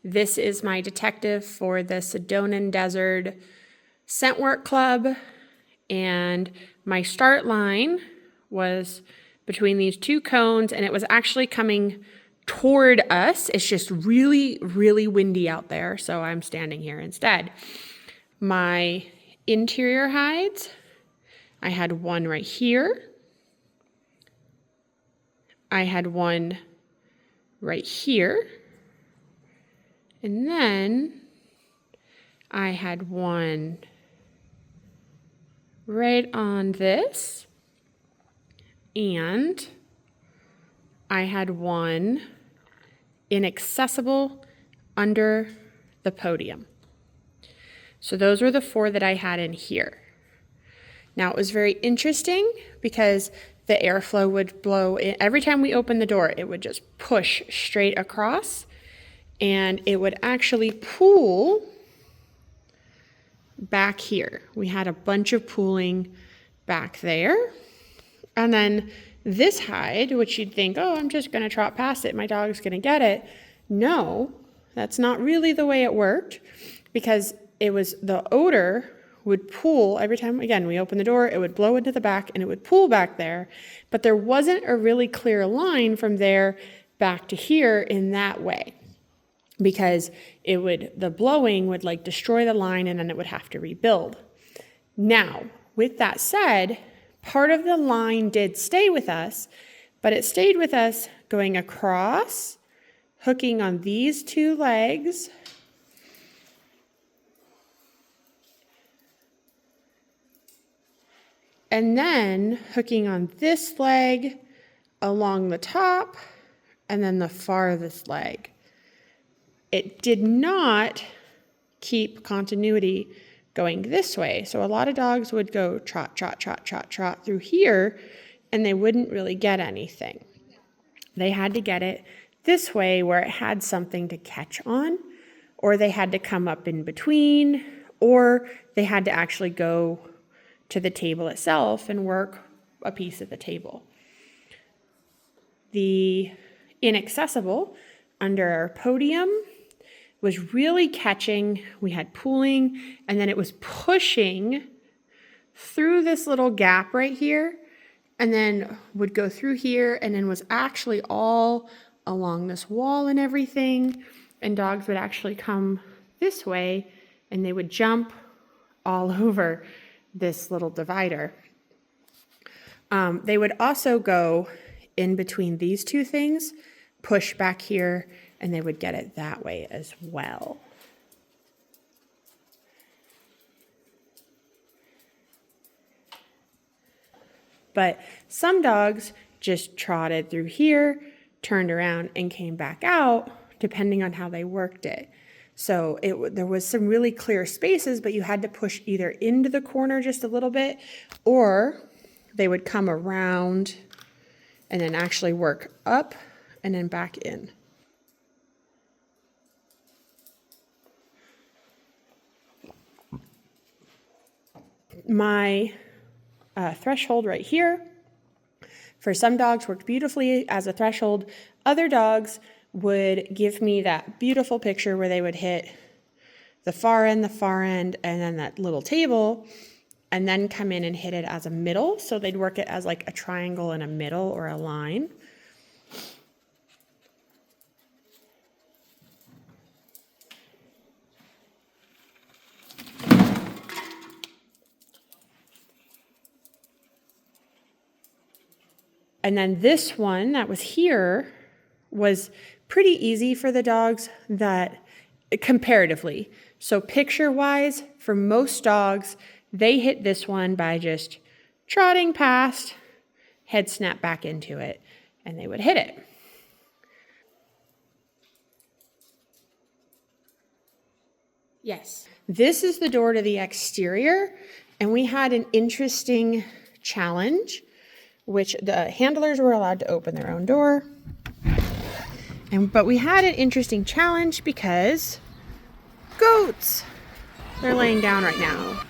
This is my detective for the Sonoran Desert Scent Work Club, and my start line was between these two cones, and it was actually coming toward us. It's just really, really windy out there, so I'm standing here instead. My interior hides, I had one right here. I had one right here. And then I had one right on this. And I had one inaccessible under the podium. So those were the 4 that I had in here. Now it was very interesting because the airflow would blow in. Every time we opened the door, it would just push straight across, and it would actually pool back here. We had a bunch of pooling back there. And then this hide, which you'd think, oh, I'm just gonna trot past it, my dog's gonna get it. No, that's not really the way it worked, because it was the odor would pool every time, again, we opened the door, it would blow into the back and it would pool back there, but there wasn't a really clear line from there back to here in that way, because the blowing would like destroy the line and then it would have to rebuild. Now, with that said, part of the line did stay with us, but it stayed with us going across, hooking on these 2 legs, and then hooking on this leg along the top, and then the farthest leg. It did not keep continuity going this way. So a lot of dogs would go trot, trot, trot, trot, trot through here, and they wouldn't really get anything. They had to get it this way where it had something to catch on, or they had to come up in between, or they had to actually go to the table itself and work a piece of the table. The inaccessible under our podium was really catching. We had pooling, and then it was pushing through this little gap right here, and then would go through here, and then was actually all along this wall and everything, and dogs would actually come this way, and they would jump all over this little divider. They would also go in between these 2 things, push back here, and they would get it that way as well. But some dogs just trotted through here, turned around, and came back out, depending on how they worked it. So there was some really clear spaces, but you had to push either into the corner just a little bit, or they would come around and then actually work up and then back in. My threshold right here, for some dogs worked beautifully as a threshold. Other dogs would give me that beautiful picture where they would hit the far end, and then that little table, and then come in and hit it as a middle. So they'd work it as like a triangle in a middle or a line. And then this one that was here was pretty easy for the dogs that comparatively. So picture-wise, for most dogs, they hit this one by just trotting past, head snap back into it, and they would hit it. Yes, this is the door to the exterior, and we had an interesting challenge, which the handlers were allowed to open their own door. But we had an interesting challenge because goats, they're laying down right now.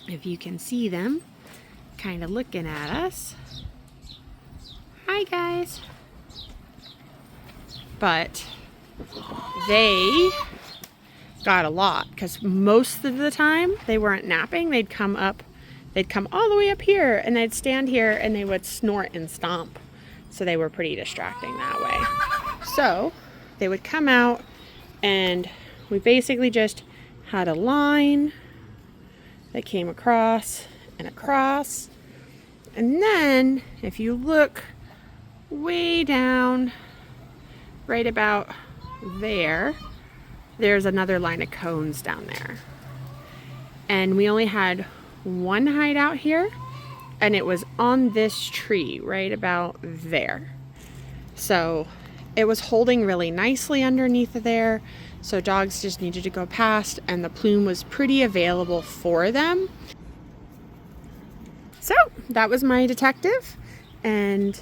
If you can see them kind of looking at us. Hi guys. But they got a lot because most of the time they weren't napping. They'd come all the way up here and they'd stand here and they would snort and stomp. So they were pretty distracting that way. So they would come out and we basically just had a line that came across and across. And then if you look way down, right about there, there's another line of cones down there. And we only had one hideout here, and it was on this tree right about there. So it was holding really nicely underneath there, so dogs just needed to go past, and the plume was pretty available for them. So that was my detective, and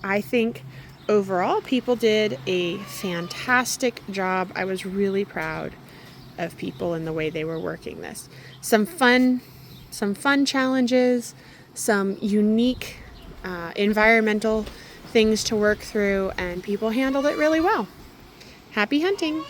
I think overall people did a fantastic job. I was really proud of people and the way they were working this. Some fun challenges, some unique environmental things to work through, and people handled it really well. Happy hunting!